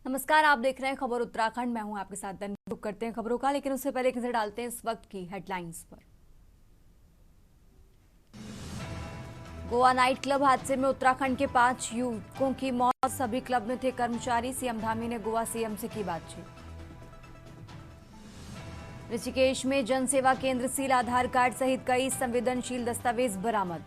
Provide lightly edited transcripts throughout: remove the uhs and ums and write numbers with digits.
नमस्कार, आप देख रहे हैं खबर उत्तराखंड। मैं हूं आपके साथ तन्वी। रुक करते हैं खबरों का, लेकिन उससे पहले एक नजर डालते हैं इस वक्त की हेडलाइंस पर। गोवा नाइट क्लब हादसे में उत्तराखंड के 5 युवकों की मौत। सभी क्लब में थे कर्मचारी। सीएम धामी ने गोवा सीएम से की बातचीत। ऋषिकेश में जन सेवा केंद्र सील, आधार कार्ड सहित कई संवेदनशील दस्तावेज बरामद।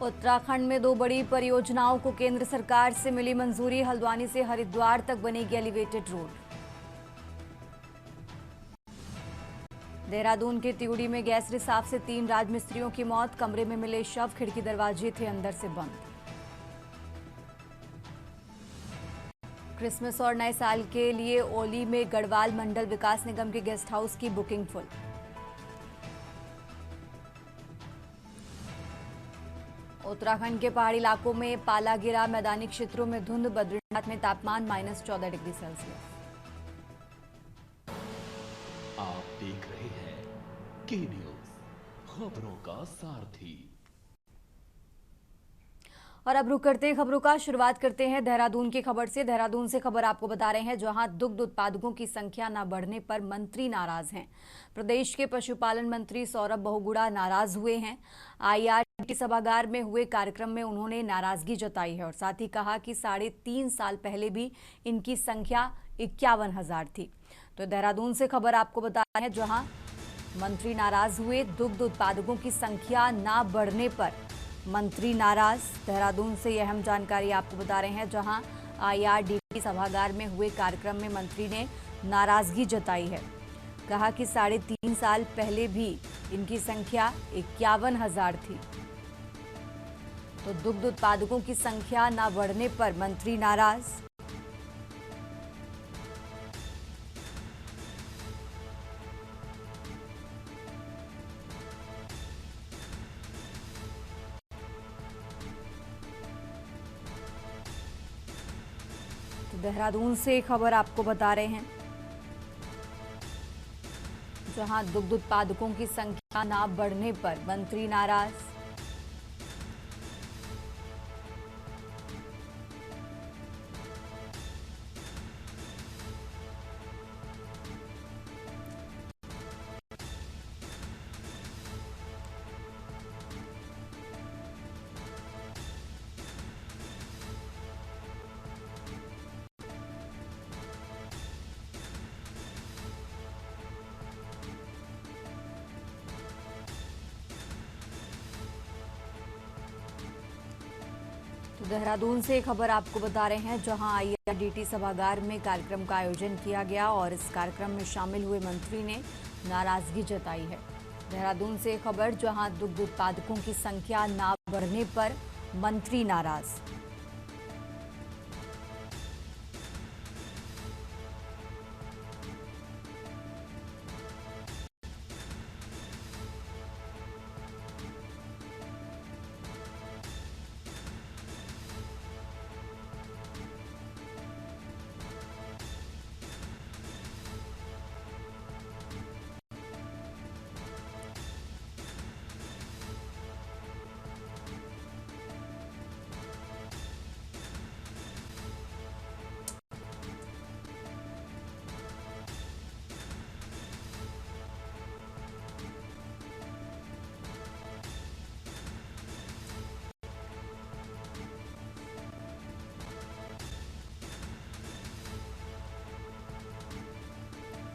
उत्तराखंड में 2 बड़ी परियोजनाओं को केंद्र सरकार से मिली मंजूरी। हल्द्वानी से हरिद्वार तक बनेगी एलिवेटेड रोड। देहरादून के त्यूड़ी में गैस रिसाव से 3 राजमिस्त्रियों की मौत। कमरे में मिले शव, खिड़की दरवाजे थे अंदर से बंद। क्रिसमस और नए साल के लिए ओली में गढ़वाल मंडल विकास निगम के गेस्ट हाउस की बुकिंग फुल। उत्तराखंड के पहाड़ी इलाकों में पाला गिरा। मैदानी क्षेत्रों में धुंध। बद्रीनाथ में तापमान -14 डिग्री सेल्सियस। आप देख रहे हैं के न्यूज, खबरों का सारथी। और अब रुक करते हैं खबरों का। शुरुआत करते हैं देहरादून की खबर से। देहरादून से खबर आपको बता रहे हैं, जहां दुग्ध उत्पादकों की संख्या न बढ़ने पर मंत्री नाराज हैं। प्रदेश के पशुपालन मंत्री सौरभ बहुगुणा नाराज हुए हैं। आईआरडी सभागार में हुए कार्यक्रम में उन्होंने नाराजगी जताई है और साथ ही कहा कि 3.5 साल पहले भी इनकी संख्या 51,000 थी। तो देहरादून से खबर आपको बता रहे हैं, जहां मंत्री नाराज हुए। दुग्ध उत्पादकों की संख्या न बढ़ने पर मंत्री नाराज। देहरादून से यह अहम जानकारी आपको बता रहे हैं, जहां आईआरडीटी सभागार में हुए कार्यक्रम में मंत्री ने नाराजगी जताई है। कहा कि 3.5 साल पहले भी इनकी संख्या 51,000 थी। तो दुग्ध उत्पादकों की संख्या न बढ़ने पर मंत्री नाराज। देहरादून से खबर आपको बता रहे हैं, जहां दुग्ध उत्पादकों की संख्या न बढ़ने पर मंत्री नाराज। तो देहरादून से खबर आपको बता रहे हैं, जहां आईआरडीटी सभागार में कार्यक्रम का आयोजन किया गया और इस कार्यक्रम में शामिल हुए मंत्री ने नाराजगी जताई है। देहरादून से खबर, जहां दुग्ध उत्पादकों की संख्या न बढ़ने पर मंत्री नाराज।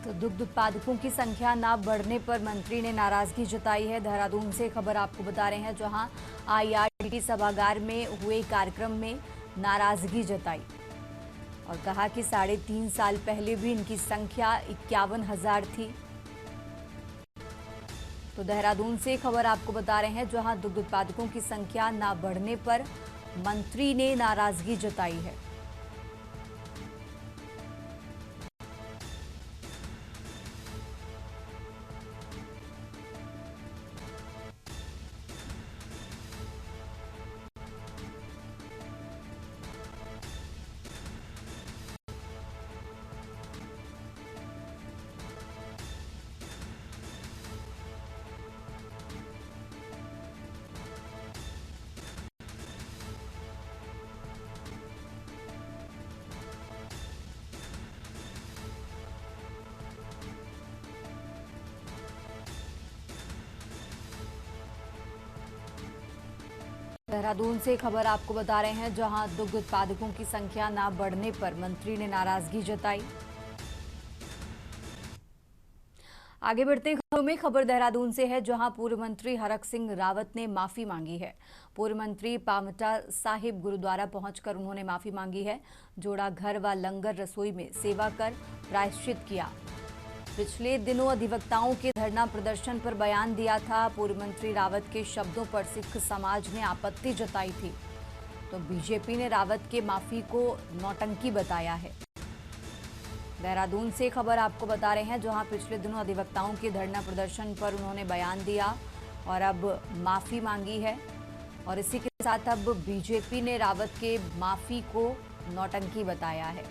तो दुग्ध उत्पादकों की संख्या न बढ़ने पर मंत्री ने नाराजगी जताई है। देहरादून से खबर आपको बता रहे हैं, जहां आईआरडीटी सभागार में हुए कार्यक्रम में नाराजगी जताई और कहा कि 3.5 साल पहले भी इनकी संख्या 51,000 थी। तो देहरादून से खबर आपको बता रहे हैं, जहां दुग्ध उत्पादकों की संख्या न बढ़ने पर मंत्री ने नाराजगी जताई है। देहरादून से खबर आपको बता रहे हैं, जहां दुग्ध उत्पादकों की संख्या न बढ़ने पर मंत्री ने नाराजगी जताई। आगे बढ़ते हैं खबरों में। खबर देहरादून से है, जहां पूर्व मंत्री हरक सिंह रावत ने माफी मांगी है। पूर्व मंत्री पावटा साहिब गुरुद्वारा पहुंचकर उन्होंने माफी मांगी है। जोड़ा घर व लंगर रसोई में सेवा कर प्रायश्चित किया। पिछले दिनों अधिवक्ताओं के धरना प्रदर्शन पर बयान दिया था। पूर्व मंत्री रावत के शब्दों पर सिख समाज ने आपत्ति जताई थी, तो बीजेपी ने रावत के माफी को नौटंकी बताया है। देहरादून से खबर आपको बता रहे हैं, जहां पिछले दिनों अधिवक्ताओं के धरना प्रदर्शन पर उन्होंने बयान दिया और अब माफी मांगी है। और इसी के साथ अब बीजेपी ने रावत के माफी को नौटंकी बताया है।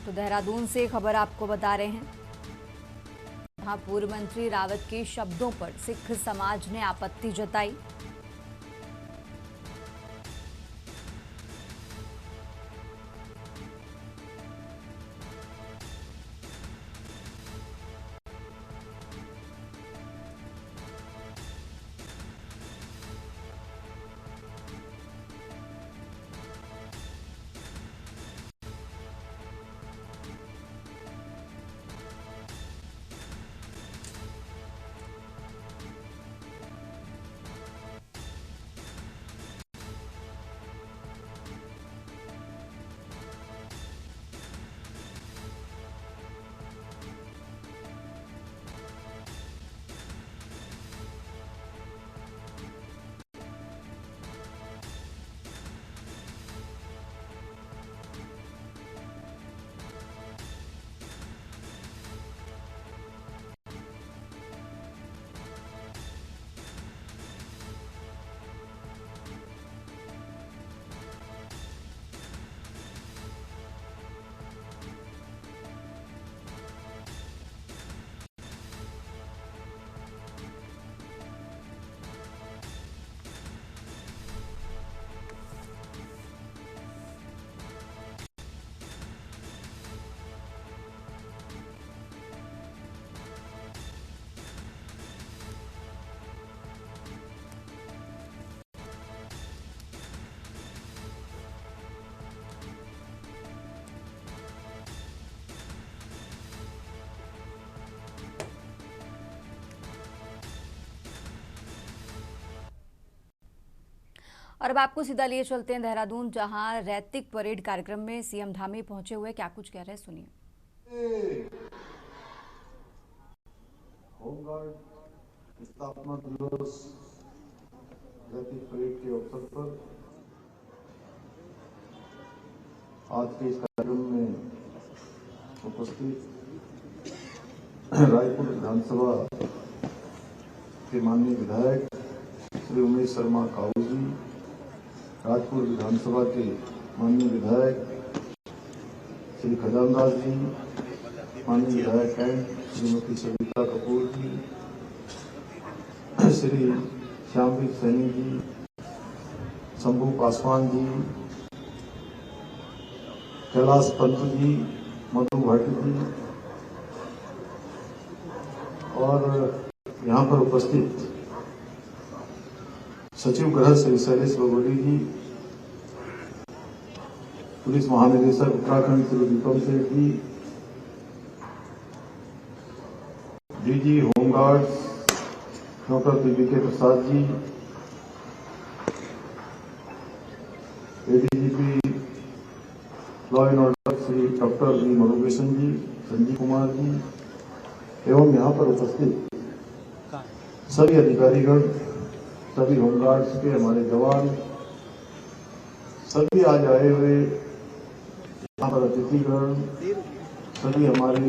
तो देहरादून से खबर आपको बता रहे हैं, जहां पूर्व मंत्री रावत के शब्दों पर सिख समाज ने आपत्ति जताई। और अब आपको सीधा लिए चलते हैं देहरादून, जहां रैतिक परेड कार्यक्रम में सीएम धामी पहुंचे हुए क्या कुछ कह रहे हैं, सुनिए। होमगार्ड स्थापना दिवस रैतिक परेड के अवसर पर आज के इस कार्यक्रम में उपस्थित रायपुर विधानसभा के माननीय विधायक श्री उमेश शर्मा काऊ जी, राजपुर विधानसभा के माननीय विधायक श्री खजानदास जी, माननीय विधायक कैंट श्रीमती सविता कपूर जी, श्री श्यामवीर सैनी जी, शंभू पासवान जी, कैलाश पंत जी, मधु भट्ट जी और यहाँ पर उपस्थित सचिव गृह श्री शैलेश बगोली जी, पुलिस महानिदेशक Uttarakhand Shri Deepam Seth ji, DG home guard doctor PVK Prasad ji, ADGP law and order Shri doctor V Murugesan ji, Sanjeev Kumar ji एवं यहाँ पर उपस्थित सभी अधिकारीगण, सभी होमगार्ड्स के हमारे जवान, सभी आज आए हुए यहाँ पर अतिथिगण, सभी हमारे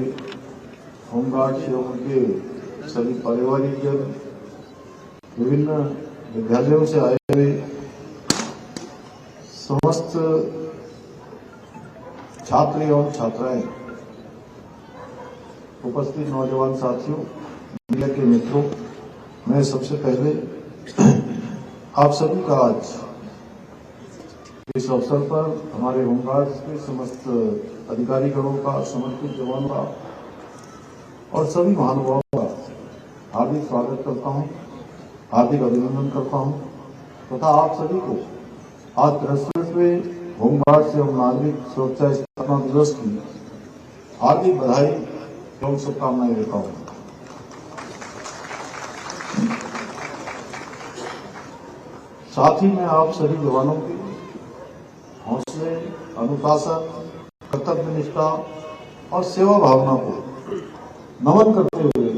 होमगार्ड्स एवं उनके सभी पारिवारिक जन, विभिन्न विद्यालयों से आए हुए समस्त छात्र एवं छात्राएं, उपस्थित नौजवान साथियों, मीडिया के मित्रों, मैं सबसे पहले आप सभी का आज इस अवसर पर हमारे होमगार्ड्स के समस्त अधिकारीगणों का, समर्पित जवानों का और सभी महानुभावों का हार्दिक स्वागत करता हूं, हार्दिक अभिनंदन करता हूं। तथा आप सभी को आज 63वें होमगार्ड्स एवं नागरिक सुरक्षा स्थापना दिवस की हार्दिक बधाई एवं शुभकामनाएं देता हूं। साथ ही मैं आप सभी जवानों के हौसले, अनुशासन, कर्तव्य निष्ठा और सेवा भावना को नमन करते हुए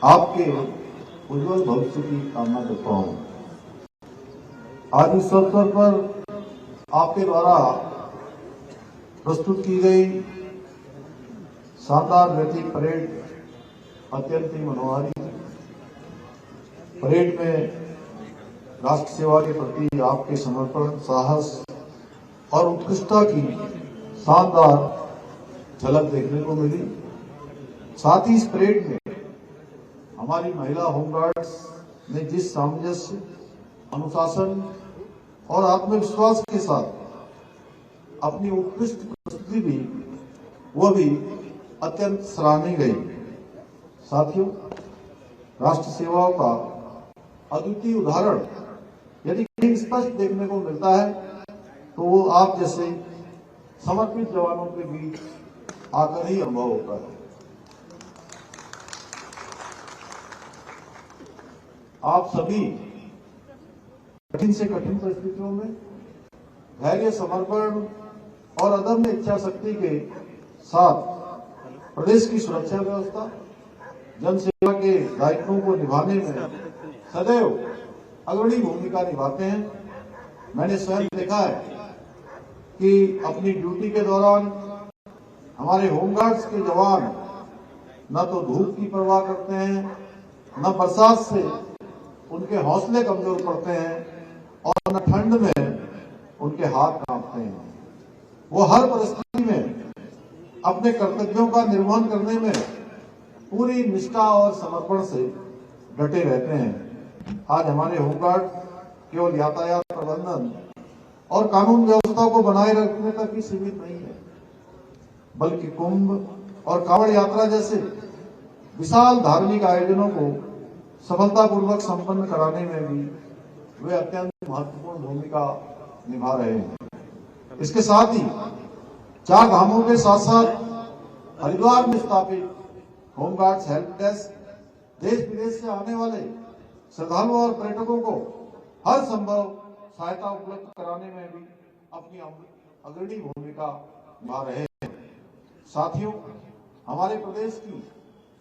आपके उज्जवल भविष्य की कामना करता हूं। आज इस अवसर पर आपके द्वारा प्रस्तुत की गई शानदार रैली परेड अत्यंत ही मनोहारी। परेड में राष्ट्र सेवा के प्रति आपके समर्पण, साहस और उत्कृष्टता की शानदार झलक देखने को मिली। साथ ही इस परेड में हमारी महिला होमगार्ड्स ने जिस सामंजस्य, अनुशासन और आत्मविश्वास के साथ अपनी उत्कृष्ट प्रस्तुति दी, वह भी अत्यंत सराहनीय गई। साथियों, राष्ट्र सेवाओं का अद्वितीय उदाहरण यदि कहीं स्पष्ट देखने को मिलता है तो वो आप जैसे समर्पित जवानों के बीच आकर ही अनुभव होता है। आप सभी कठिन से कठिन परिस्थितियों में धैर्य, समर्पण और अदम्य इच्छा शक्ति के साथ प्रदेश की सुरक्षा व्यवस्था, जन सेवा के दायित्वों को निभाने में सदैव अग्रणी भूमिका निभाते हैं। मैंने स्वयं देखा है कि अपनी ड्यूटी के दौरान हमारे होमगार्ड्स के जवान न तो धूप की परवाह करते हैं, न बरसात से उनके हौसले कमजोर पड़ते हैं और न ठंड में उनके हाथ कांपते हैं। वो हर परिस्थिति में अपने कर्तव्यों का निर्वहन करने में पूरी निष्ठा और समर्पण से डटे रहते हैं। आज हमारे होमगार्ड केवल यातायात प्रबंधन और कानून व्यवस्था को बनाए रखने तक ही सीमित नहीं है, बल्कि कुंभ और कांवड़ यात्रा जैसे विशाल धार्मिक आयोजनों को सफलतापूर्वक संपन्न कराने में भी वे अत्यंत महत्वपूर्ण भूमिका निभा रहे हैं। इसके साथ ही 4 धामों के साथ साथ हरिद्वार में स्थापित होमगार्ड्स हेल्प डेस्क देश विदेश से आने वाले श्रद्धालुओं और पर्यटकों को हर संभव सहायता उपलब्ध कराने में भी अपनी अग्रणी भूमिका निभा रहे हैं। साथियों, हमारे प्रदेश की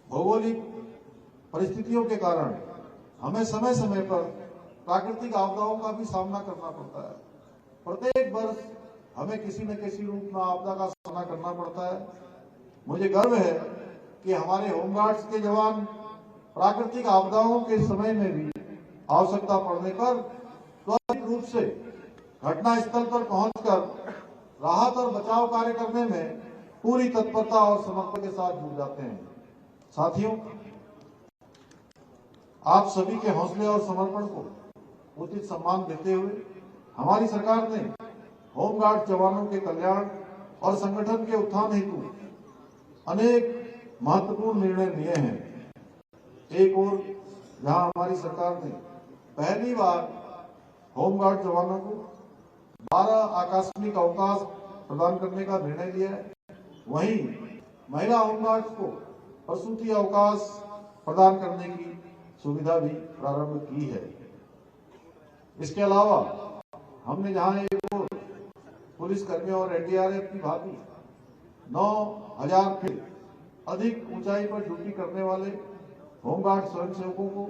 भौगोलिक परिस्थितियों के कारण हमें समय समय पर प्राकृतिक आपदाओं का भी सामना करना पड़ता है। प्रत्येक वर्ष हमें किसी न किसी रूप में आपदा का सामना करना पड़ता है। मुझे गर्व है कि हमारे होमगार्ड्स के जवान प्राकृतिक आपदाओं के समय में भी आवश्यकता पड़ने पर त्वरित रूप से घटना स्थल पर पहुंचकर राहत और बचाव कार्य करने में पूरी तत्परता और समर्पण के साथ जुट जाते हैं। साथियों, आप सभी के हौसले और समर्पण को उचित सम्मान देते हुए हमारी सरकार ने होमगार्ड जवानों के कल्याण और संगठन के उत्थान हेतु अनेक महत्वपूर्ण निर्णय लिए हैं। एक ओर जहां हमारी सरकार ने पहली बार होमगार्ड जवानों को 12 आकस्मिक अवकाश प्रदान करने का निर्णय लिया है, वहीं महिला होमगार्ड्स को प्रसूति अवकाश प्रदान करने की सुविधा भी प्रारंभ की है। इसके अलावा हमने जहां एक और पुलिस कर्मियों और एनडीआरएफ की भांति 9,000 फीट अधिक ऊंचाई पर ड्यूटी करने वाले होमगार्ड स्वयंसेवकों को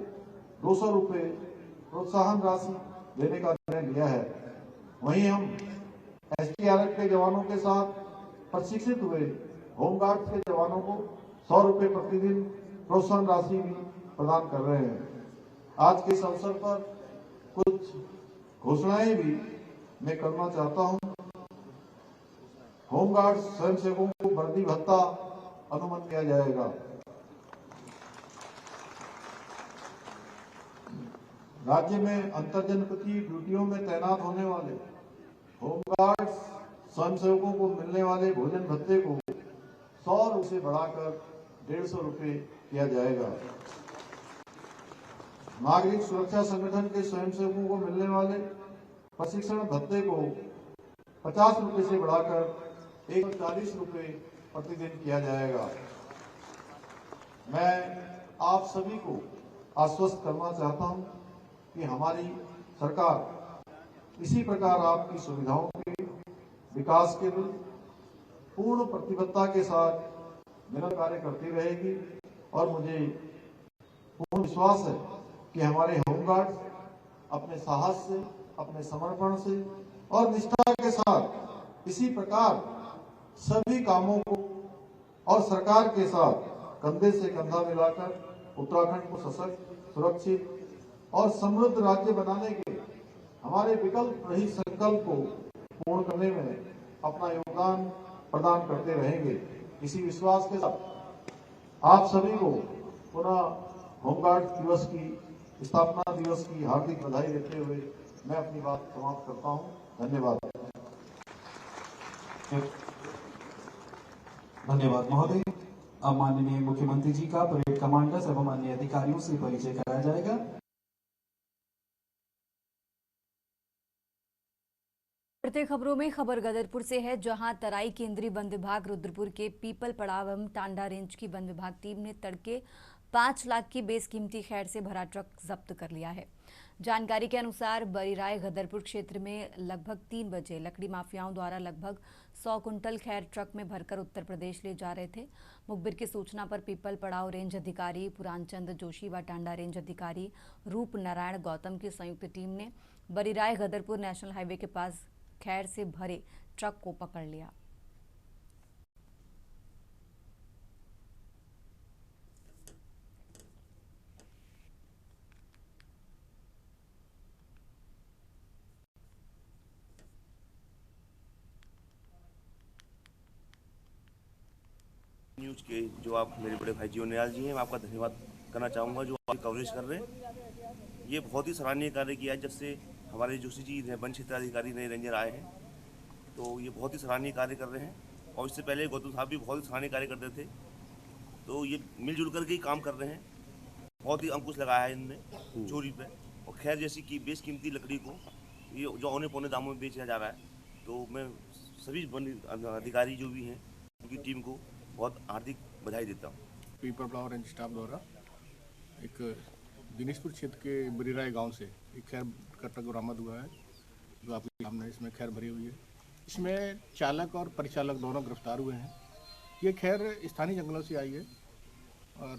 200 रुपए प्रोत्साहन राशि देने का निर्णय लिया है। वहीं हम एसडीआरएफ के जवानों के साथ प्रशिक्षित हुए होमगार्ड के जवानों को 100 रुपए प्रतिदिन प्रोत्साहन राशि भी प्रदान कर रहे हैं। आज के इस अवसर पर कुछ घोषणाएं भी मैं करना चाहता हूं। होमगार्ड स्वयंसेवकों को वर्दी भत्ता अनुमति दिया जाएगा। राज्य में अंतरजनपदीय ड्यूटियों में तैनात होने वाले होमगार्ड स्वयंसेवकों को मिलने वाले भोजन भत्ते को 100 रुपये से बढ़ाकर 150 रुपये किया जाएगा। नागरिक सुरक्षा संगठन के स्वयंसेवकों को मिलने वाले प्रशिक्षण भत्ते को 50 रुपए से बढ़ाकर 140 रुपए प्रतिदिन किया जाएगा। मैं आप सभी को आश्वस्त करना चाहता हूं कि हमारी सरकार इसी प्रकार आपकी सुविधाओं के विकास के लिए पूर्ण प्रतिबद्धता के साथ निरंतर कार्य करती रहेगी और मुझे पूर्ण विश्वास है कि हमारे होमगार्ड अपने साहस से, अपने समर्पण से और निष्ठा के साथ इसी प्रकार सभी कामों को और सरकार के साथ कंधे से कंधा मिलाकर उत्तराखंड को सशक्त, सुरक्षित और समृद्ध राज्य बनाने के हमारे विकल्प रहित संकल्प को पूर्ण करने में अपना योगदान प्रदान करते रहेंगे। इसी विश्वास के साथ आप सभी को पुनः होमगार्ड दिवस की, स्थापना दिवस की हार्दिक बधाई देते हुए मैं अपनी बात समाप्त करता हूं। धन्यवाद। धन्यवाद महोदय। अब माननीय मुख्यमंत्री जी का परेड कमांडर्स एवं अन्य अधिकारियों से परिचय कराया जाएगा। बढ़ते खबरों में खबर गदरपुर से है, जहां तराई केंद्रीय वन विभाग रुद्रपुर के पीपल पड़ाव एवं टांडा रेंज की वन विभाग टीम ने तड़के 5 लाख की बेसकीमती खैर से भरा ट्रक जब्त कर लिया है। जानकारी के अनुसार बरीराय गदरपुर क्षेत्र में लगभग 3 बजे लकड़ी माफियाओं द्वारा लगभग 100 कुंटल खैर ट्रक में भरकर उत्तर प्रदेश ले जा रहे थे। मुखबिर की सूचना पर पीपल पड़ाव रेंज अधिकारी पुरानचंद जोशी व टांडा रेंज अधिकारी रूप नारायण गौतम की संयुक्त टीम ने बरीराय गदरपुर नेशनल हाईवे के पास खैर से भरे ट्रक को पकड़ लिया। न्यूज़ के जो आप मेरे बड़े भाई जीवनयाल जी हैं, मैं आपका धन्यवाद करना चाहूँगा जो आप कवरेज कर रहे हैं। ये बहुत ही सराहनीय कार्य किया है। जब से हमारे जोशी जी वन क्षेत्र अधिकारी नए रेंजर आए हैं तो ये बहुत ही सराहनीय कार्य कर रहे हैं और इससे पहले गौतम साहब भी बहुत ही सराहनीय कार्य करते थे। तो ये मिलजुल करके ही काम कर रहे हैं। बहुत ही अंकुश लगाया है इनने चोरी पे और खैर जैसी की बेशकीमती लकड़ी को ये जो औने पौने दामों में बेचा जा रहा है। तो मैं सभी वन अधिकारी जो भी हैं उनकी टीम को बहुत हार्दिक बधाई देता हूँ। पीपल पड़ाव रेंज स्टाफ द्वारा एक दिनेशपुर क्षेत्र के बरीराय गांव से एक खैर का ट्रक बरामद हुआ है जो आपके सामने इसमें खैर भरी हुई है। इसमें चालक और परिचालक दोनों गिरफ्तार हुए हैं। ये खैर स्थानीय जंगलों से आई है और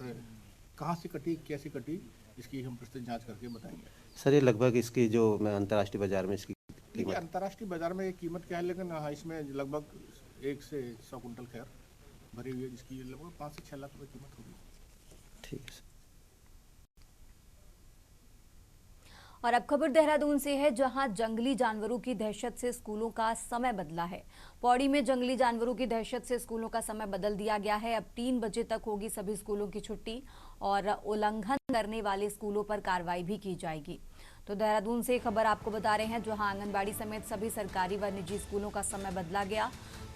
कहाँ से कटी, कैसे कटी, इसकी हम प्रस्तुत जांच करके बताएंगे। सर ये लगभग इसकी जो मैं अंतर्राष्ट्रीय बाजार में इसकी कीमत, अंतर्राष्ट्रीय बाजार में कीमत क्या है, लेकिन हाँ इसमें लगभग 1 से 100 कुंटल खैर भरी हुई है जिसकी लगभग 5 से 6 लाख रुपए कीमत होगी। ठीक है। और अब खबर देहरादून से है, जहां जंगली जानवरों की दहशत से स्कूलों का समय बदला है। पौड़ी में जंगली जानवरों की दहशत से स्कूलों का समय बदल दिया गया है। अब 3 बजे तक होगी सभी स्कूलों की छुट्टी और उल्लंघन करने वाले स्कूलों पर कार्रवाई भी की जाएगी। तो देहरादून से खबर आपको बता रहे हैं, जहां आंगनबाड़ी समेत सभी सरकारी व निजी स्कूलों का समय बदला गया।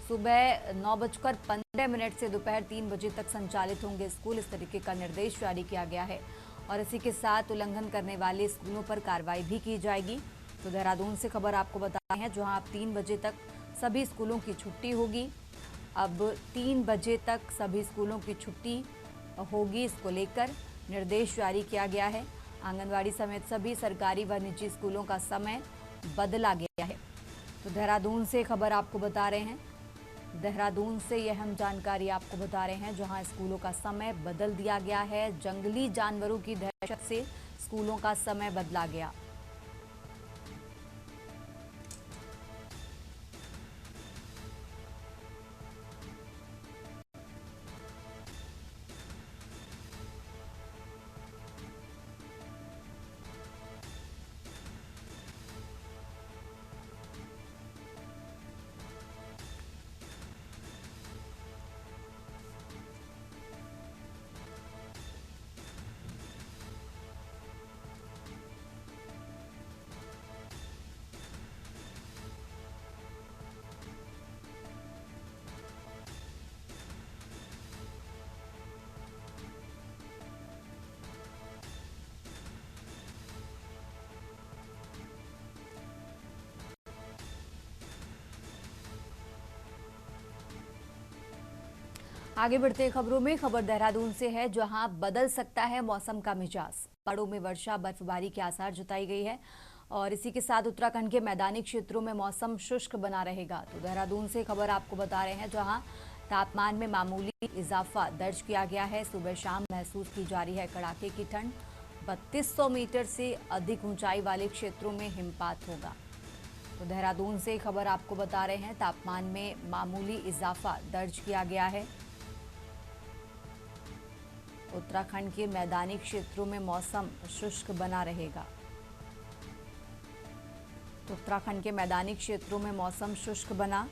सुबह 9:15 से दोपहर 3 बजे तक संचालित होंगे स्कूल। इस तरीके का निर्देश जारी किया गया है और इसी के साथ उल्लंघन करने वाले स्कूलों पर कार्रवाई भी की जाएगी। तो देहरादून से खबर आपको बता रहे हैं, जहां अब 3 बजे तक सभी स्कूलों की छुट्टी होगी। अब 3 बजे तक सभी स्कूलों की छुट्टी होगी, इसको लेकर निर्देश जारी किया गया है। आंगनबाड़ी समेत सभी सरकारी व निजी स्कूलों का समय बदला गया है। तो देहरादून से खबर आपको बता रहे हैं, देहरादून से यह हम जानकारी आपको बता रहे हैं, जहां स्कूलों का समय बदल दिया गया है। जंगली जानवरों की दहशत से स्कूलों का समय बदला गया। आगे बढ़ते खबरों में खबर देहरादून से है, जहां बदल सकता है मौसम का मिजाज। पहाड़ों में वर्षा बर्फबारी के आसार जताई गई है और इसी के साथ उत्तराखंड के मैदानी क्षेत्रों में मौसम शुष्क बना रहेगा। तो देहरादून से खबर आपको बता रहे हैं, जहां तापमान में मामूली इजाफा दर्ज किया गया है। सुबह शाम महसूस की जा रही है कड़ाके की ठंड। 3200 मीटर से अधिक ऊंचाई वाले क्षेत्रों में हिमपात होगा। तो देहरादून से खबर आपको बता रहे हैं, तापमान में मामूली इजाफा दर्ज किया गया है। उत्तराखंड के मैदानी क्षेत्रों में मौसम शुष्क बना रहेगा। उत्तराखंड के मैदानी क्षेत्रों में मौसम शुष्क बना।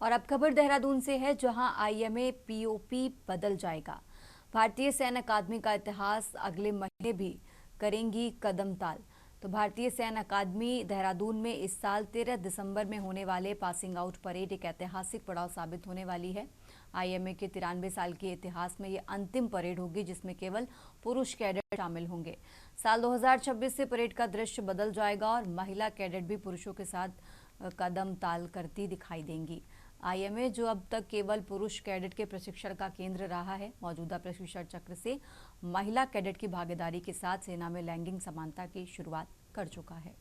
और अब खबर देहरादून से है, जहां आईएमए पीओपी बदल जाएगा। भारतीय सैन्य अकादमी का इतिहास अगले महीने भी करेंगी कदम ताल। तो भारतीय सैन्य अकादमी देहरादून में इस साल 13 दिसंबर में होने वाले पासिंग आउट परेड एक ऐतिहासिक पड़ाव साबित होने वाली है। आईएमए के 93 साल के इतिहास में ये अंतिम परेड होगी, जिसमें केवल पुरुष कैडेट शामिल होंगे। साल 2026 से परेड का दृश्य बदल जाएगा और महिला कैडेट भी पुरुषों के साथ कदम ताल करती दिखाई देंगी। आईएमए, जो अब तक केवल पुरुष कैडेट के प्रशिक्षण का केंद्र रहा है, मौजूदा प्रशिक्षण चक्र से महिला कैडेट की भागीदारी के साथ सेना में लैंगिक समानता की शुरुआत कर चुका है।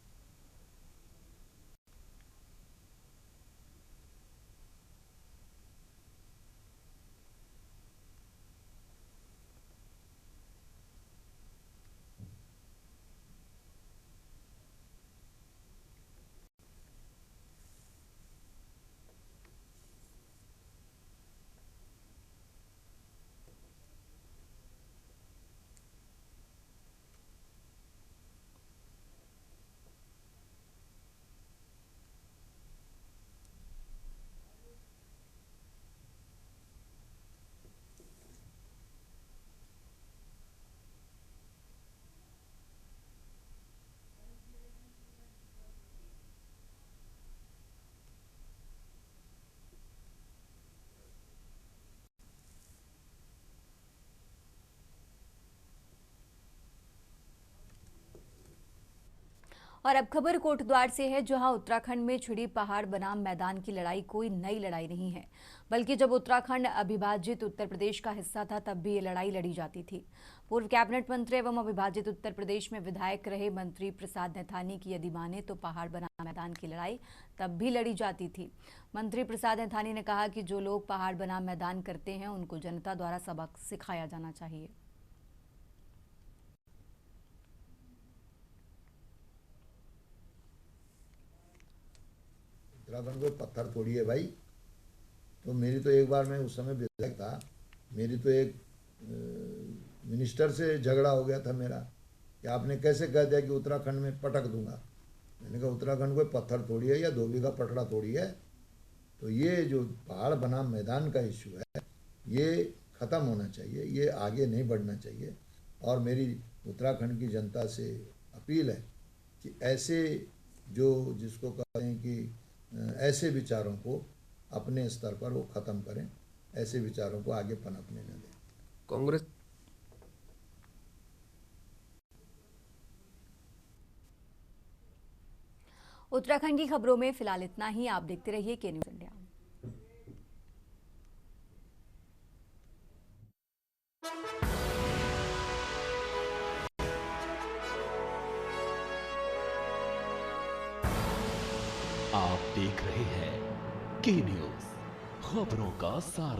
और अब खबर कोटद्वार से है, जहां उत्तराखंड में छिड़ी पहाड़ बनाम मैदान की लड़ाई कोई नई लड़ाई नहीं है, बल्कि जब उत्तराखंड अविभाजित उत्तर प्रदेश का हिस्सा था तब भी ये लड़ाई लड़ी जाती थी। पूर्व कैबिनेट मंत्री एवं अविभाजित उत्तर प्रदेश में विधायक रहे मंत्री प्रसाद नैथानी की यदि माने तो पहाड़ बनाम मैदान की लड़ाई तब भी लड़ी जाती थी। मंत्री प्रसाद नैथानी ने कहा कि जो लोग पहाड़ बनाम मैदान करते हैं उनको जनता द्वारा सबक सिखाया जाना चाहिए। उत्तराखंड को पत्थर थोड़ी है भाई। तो मेरी तो एक बार, मैं उस समय विधायक था, मेरी तो एक मिनिस्टर से झगड़ा हो गया था मेरा कि आपने कैसे कह दिया कि उत्तराखंड में पटक दूंगा। मैंने कहा उत्तराखंड कोई पत्थर थोड़ी है या धोबी का पटड़ा थोड़ी है। तो ये जो पहाड़ बनाम मैदान का इशू है ये ख़त्म होना चाहिए, ये आगे नहीं बढ़ना चाहिए। और मेरी उत्तराखंड की जनता से अपील है कि ऐसे जो जिसको कहते हैं कि ऐसे विचारों को अपने स्तर पर वो ख़त्म करें, ऐसे विचारों को आगे पनपने न दें। कांग्रेस उत्तराखंड की खबरों में फिलहाल इतना ही। आप देखते रहिए के न्यूज़ इंडिया। आप देख रहे हैं के न्यूज़, खबरों का सार।